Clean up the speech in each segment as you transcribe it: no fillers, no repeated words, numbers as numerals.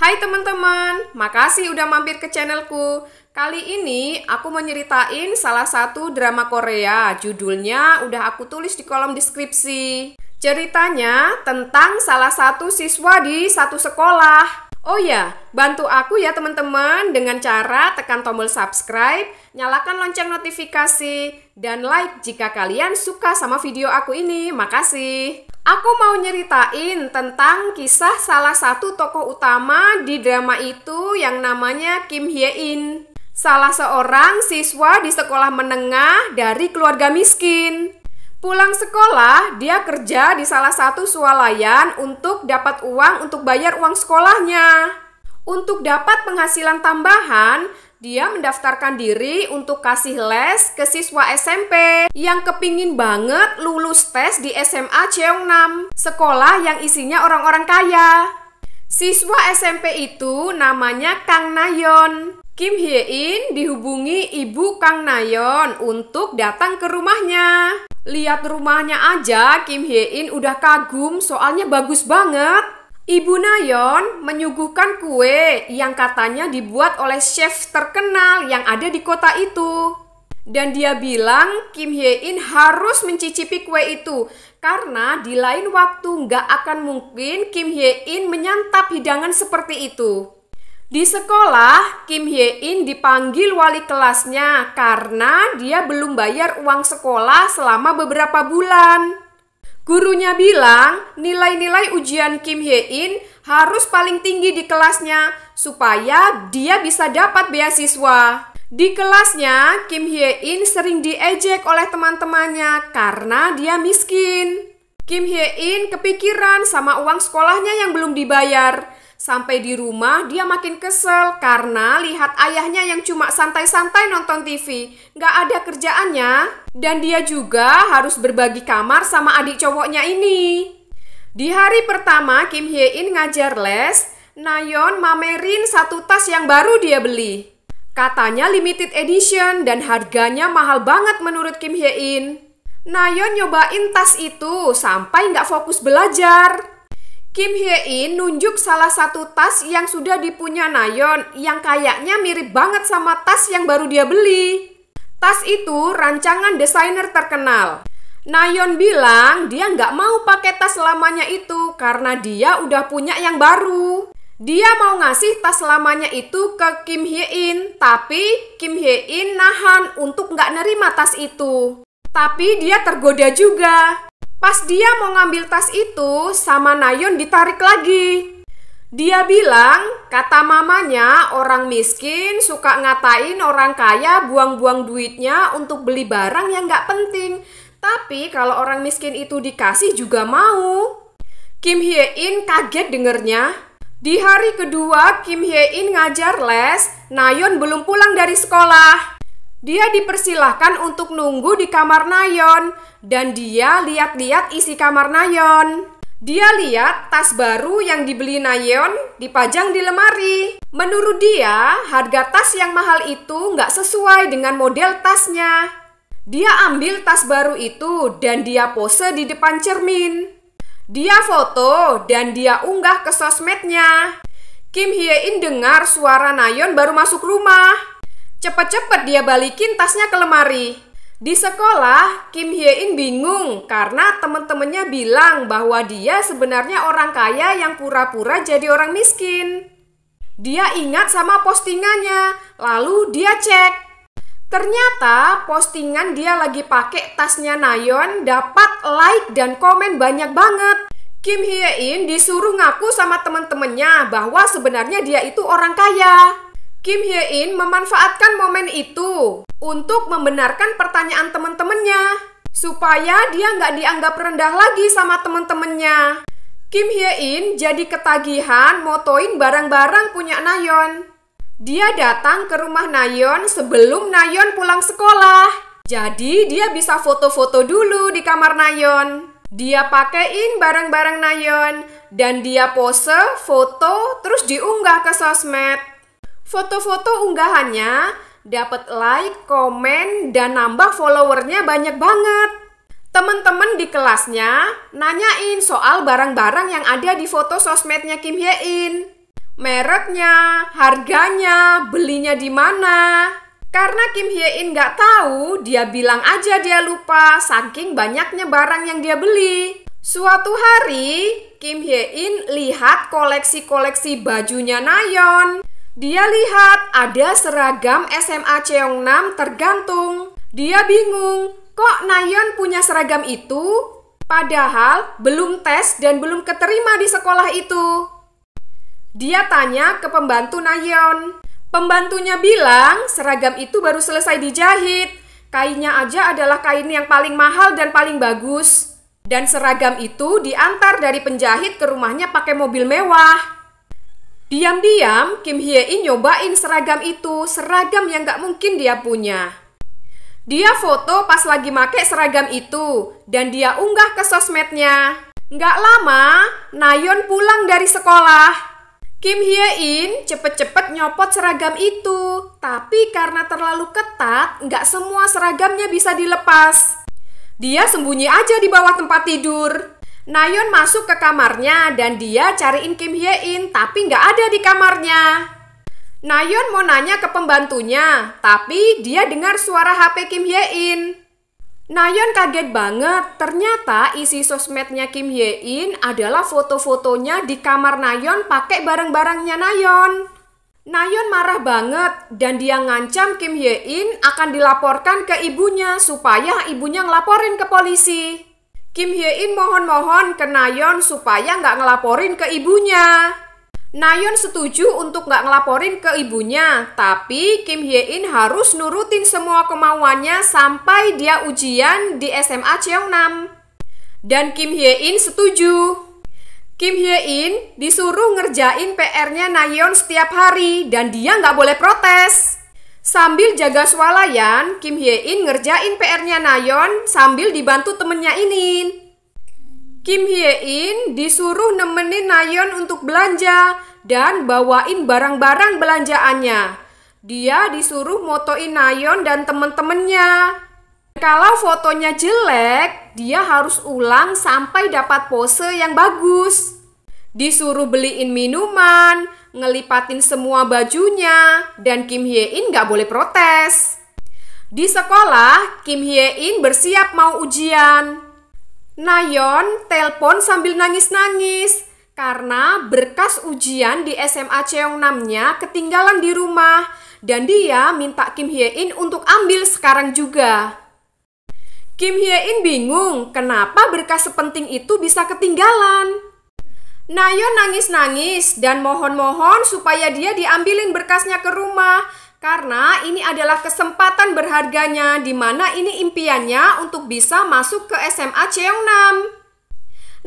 Hai teman-teman, makasih udah mampir ke channelku. Kali ini aku mau nyeritain salah satu drama Korea. Judulnya udah aku tulis di kolom deskripsi. Ceritanya tentang salah satu siswa di satu sekolah. Oh ya, bantu aku ya teman-teman dengan cara tekan tombol subscribe, nyalakan lonceng notifikasi, dan like jika kalian suka sama video aku ini. Makasih. Aku mau nyeritain tentang kisah salah satu tokoh utama di drama itu yang namanya Kim Hye-in. Salah seorang siswa di sekolah menengah dari keluarga miskin. Pulang sekolah, dia kerja di salah satu swalayan untuk dapat uang untuk bayar uang sekolahnya. Untuk dapat penghasilan tambahan, dia mendaftarkan diri untuk kasih les ke siswa SMP yang kepingin banget lulus tes di SMA Cheongnam, sekolah yang isinya orang-orang kaya. Siswa SMP itu namanya Kang Nayeon. Kim Hye-in dihubungi ibu Kang Nayeon untuk datang ke rumahnya. Lihat rumahnya aja, Kim Hye-in udah kagum soalnya bagus banget. Ibu Nayeon menyuguhkan kue yang katanya dibuat oleh chef terkenal yang ada di kota itu. Dan dia bilang Kim Hye-in harus mencicipi kue itu karena di lain waktu nggak akan mungkin Kim Hye-in menyantap hidangan seperti itu. Di sekolah, Kim Hye-in dipanggil wali kelasnya karena dia belum bayar uang sekolah selama beberapa bulan. Gurunya bilang nilai-nilai ujian Kim Hye-in harus paling tinggi di kelasnya supaya dia bisa dapat beasiswa. Di kelasnya, Kim Hye-in sering diejek oleh teman-temannya karena dia miskin. Kim Hye-in kepikiran sama uang sekolahnya yang belum dibayar. Sampai di rumah dia makin kesel karena lihat ayahnya yang cuma santai-santai nonton TV, nggak ada kerjaannya, dan dia juga harus berbagi kamar sama adik cowoknya ini. Di hari pertama Kim Hye-in ngajar les, Nayeon mamerin satu tas yang baru dia beli. Katanya limited edition dan harganya mahal banget menurut Kim Hye-in. Nayeon nyobain tas itu sampai nggak fokus belajar. Kim Hye-in nunjuk salah satu tas yang sudah dipunya Nayeon yang kayaknya mirip banget sama tas yang baru dia beli. Tas itu rancangan desainer terkenal. Nayeon bilang dia nggak mau pakai tas lamanya itu karena dia udah punya yang baru. Dia mau ngasih tas lamanya itu ke Kim Hye-in, tapi Kim Hye-in nahan untuk nggak nerima tas itu. Tapi dia tergoda juga. Pas dia mau ngambil tas itu, sama Nayeon ditarik lagi. Dia bilang, kata mamanya, orang miskin suka ngatain orang kaya buang-buang duitnya untuk beli barang yang nggak penting. Tapi kalau orang miskin itu dikasih juga mau. Kim Hye-in kaget dengernya. Di hari kedua Kim Hye-in ngajar les, Nayeon belum pulang dari sekolah. Dia dipersilahkan untuk nunggu di kamar Nayeon dan dia lihat-lihat isi kamar Nayeon. Dia lihat tas baru yang dibeli Nayeon dipajang di lemari. Menurut dia, harga tas yang mahal itu nggak sesuai dengan model tasnya. Dia ambil tas baru itu dan dia pose di depan cermin. Dia foto dan dia unggah ke sosmednya. Kim Hye-in dengar suara Nayeon baru masuk rumah. Cepet-cepet dia balikin tasnya ke lemari. Di sekolah, Kim Hye-in bingung karena temen-temennya bilang bahwa dia sebenarnya orang kaya yang pura-pura jadi orang miskin. Dia ingat sama postingannya, lalu dia cek. Ternyata postingan dia lagi pakai tasnya Nayeon dapat like dan komen banyak banget. Kim Hye-in disuruh ngaku sama temen-temennya bahwa sebenarnya dia itu orang kaya. Kim Hye-in memanfaatkan momen itu untuk membenarkan pertanyaan teman-temannya supaya dia nggak dianggap rendah lagi sama teman-temannya. Kim Hye-in jadi ketagihan motoin barang-barang punya Nayeon. Dia datang ke rumah Nayeon sebelum Nayeon pulang sekolah. Jadi dia bisa foto-foto dulu di kamar Nayeon. Dia pakein barang-barang Nayeon dan dia pose, foto, terus diunggah ke sosmed. Foto-foto unggahannya dapat like, komen, dan nambah followernya banyak banget. Teman-teman di kelasnya nanyain soal barang-barang yang ada di foto sosmednya Kim Hye-in. mereknya, harganya, belinya di mana. Karena Kim Hye In nggak tahu, dia bilang aja dia lupa saking banyaknya barang yang dia beli. Suatu hari, Kim Hye In lihat koleksi-koleksi bajunya Nayeon. Dia lihat ada seragam SMA Cheongnam tergantung. Dia bingung, kok Nayeon punya seragam itu? Padahal belum tes dan belum keterima di sekolah itu. Dia tanya ke pembantu Nayeon. Pembantunya bilang seragam itu baru selesai dijahit. Kainnya aja adalah kain yang paling mahal dan paling bagus. Dan seragam itu diantar dari penjahit ke rumahnya pakai mobil mewah. Diam-diam Kim Hye In nyobain seragam itu, seragam yang gak mungkin dia punya. Dia foto pas lagi make seragam itu dan dia unggah ke sosmednya. Gak lama, Nayeon pulang dari sekolah. Kim Hye In cepet-cepet nyopot seragam itu, tapi karena terlalu ketat, nggak semua seragamnya bisa dilepas. Dia sembunyi aja di bawah tempat tidur. Nayeon masuk ke kamarnya dan dia cariin Kim Hye In, tapi nggak ada di kamarnya. Nayeon mau nanya ke pembantunya, tapi dia dengar suara HP Kim Hye In. Nayeon kaget banget, ternyata isi sosmednya Kim Hye In adalah foto-fotonya di kamar Nayeon pakai barang-barangnya Nayeon. Nayeon marah banget dan dia ngancam Kim Hye In akan dilaporkan ke ibunya supaya ibunya ngelaporin ke polisi. Kim Hye In mohon-mohon ke Nayeon supaya nggak ngelaporin ke ibunya. Nayeon setuju untuk nggak ngelaporin ke ibunya, tapi Kim Hye In harus nurutin semua kemauannya sampai dia ujian di SMA Cheongnam. Dan Kim Hye In setuju. Kim Hye In disuruh ngerjain PR-nya Nayeon setiap hari dan dia nggak boleh protes. Sambil jaga swalayan, Kim Hye In ngerjain PR-nya Nayeon sambil dibantu temennya ini. Kim Hye In disuruh nemenin Nayeon untuk belanja dan bawain barang-barang belanjaannya. Dia disuruh motoin Nayeon dan temen-temennya. Kalau fotonya jelek, dia harus ulang sampai dapat pose yang bagus. Disuruh beliin minuman, ngelipatin semua bajunya, dan Kim Hye In gak boleh protes. Di sekolah, Kim Hye In bersiap mau ujian. Nayeon telepon sambil nangis-nangis karena berkas ujian di SMA Cheongnam-nya ketinggalan di rumah dan dia minta Kim Hye In untuk ambil sekarang juga. Kim Hye In bingung kenapa berkas sepenting itu bisa ketinggalan. Nayeon nangis-nangis dan mohon-mohon supaya dia diambilin berkasnya ke rumah. Karena ini adalah kesempatan berharganya di mana ini impiannya untuk bisa masuk ke SMA Cheongnam.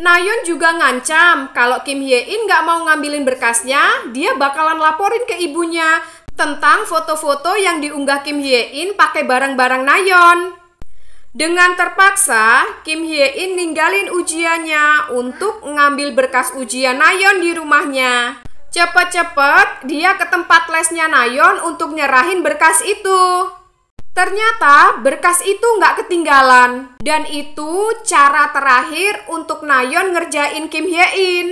Nayeon juga ngancam kalau Kim Hye In nggak mau ngambilin berkasnya, dia bakalan laporin ke ibunya tentang foto-foto yang diunggah Kim Hye In pakai barang-barang Nayeon. Dengan terpaksa, Kim Hye In ninggalin ujiannya untuk ngambil berkas ujian Nayeon di rumahnya. Cepet-cepet dia ke tempat lesnya Nayeon untuk nyerahin berkas itu. Ternyata berkas itu nggak ketinggalan. Dan itu cara terakhir untuk Nayeon ngerjain Kim Hye In.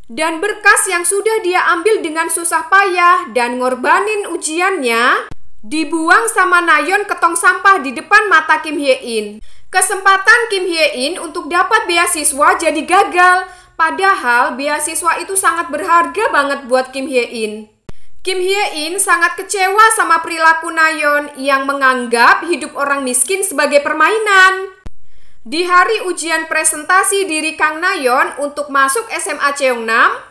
Dan berkas yang sudah dia ambil dengan susah payah dan ngorbanin ujiannya dibuang sama Nayeon ke tong sampah di depan mata Kim Hye In. Kesempatan Kim Hye In untuk dapat beasiswa jadi gagal. Padahal beasiswa itu sangat berharga banget buat Kim Hye In. Kim Hye In sangat kecewa sama perilaku Nayeon yang menganggap hidup orang miskin sebagai permainan. Di hari ujian presentasi diri Kang Nayeon untuk masuk SMA Cheongnam,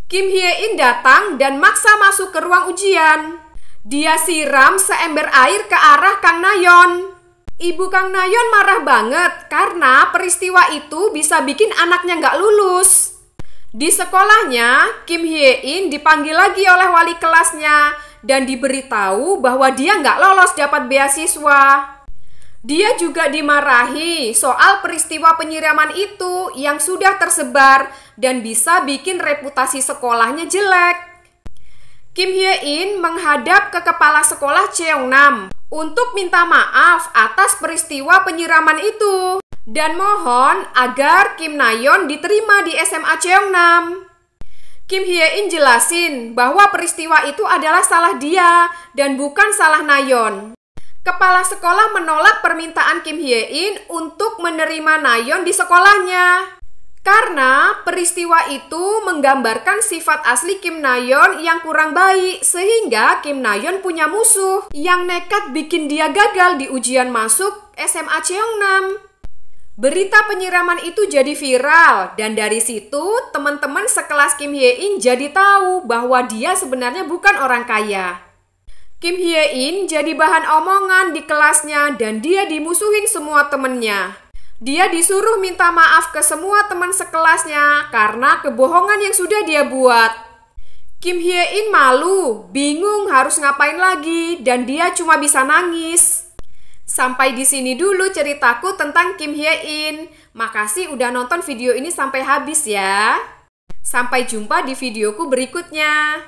Kim Hye In datang dan maksa masuk ke ruang ujian. Dia siram seember air ke arah Kang Nayeon. Ibu Kang Nayeon marah banget karena peristiwa itu bisa bikin anaknya nggak lulus. Di sekolahnya, Kim Hye In dipanggil lagi oleh wali kelasnya dan diberitahu bahwa dia nggak lolos dapat beasiswa. Dia juga dimarahi soal peristiwa penyiraman itu yang sudah tersebar dan bisa bikin reputasi sekolahnya jelek. Kim Hye In menghadap ke kepala sekolah Cheongnam untuk minta maaf atas peristiwa penyiraman itu dan mohon agar Kim Nayeon diterima di SMA Cheongnam. Kim Hye-in jelasin bahwa peristiwa itu adalah salah dia dan bukan salah Nayeon. Kepala sekolah menolak permintaan Kim Hye-in untuk menerima Nayeon di sekolahnya. Karena peristiwa itu menggambarkan sifat asli Kim Nayeon yang kurang baik, sehingga Kim Nayeon punya musuh yang nekat bikin dia gagal di ujian masuk SMA Cheongnam. Berita penyiraman itu jadi viral dan dari situ teman-teman sekelas Kim Hye-in jadi tahu bahwa dia sebenarnya bukan orang kaya. Kim Hye-in jadi bahan omongan di kelasnya dan dia dimusuhin semua temennya. Dia disuruh minta maaf ke semua teman sekelasnya karena kebohongan yang sudah dia buat. Kim Hye-in malu, bingung harus ngapain lagi dan dia cuma bisa nangis. Sampai di sini dulu ceritaku tentang Kim Hye-in. Makasih udah nonton video ini sampai habis ya. Sampai jumpa di videoku berikutnya.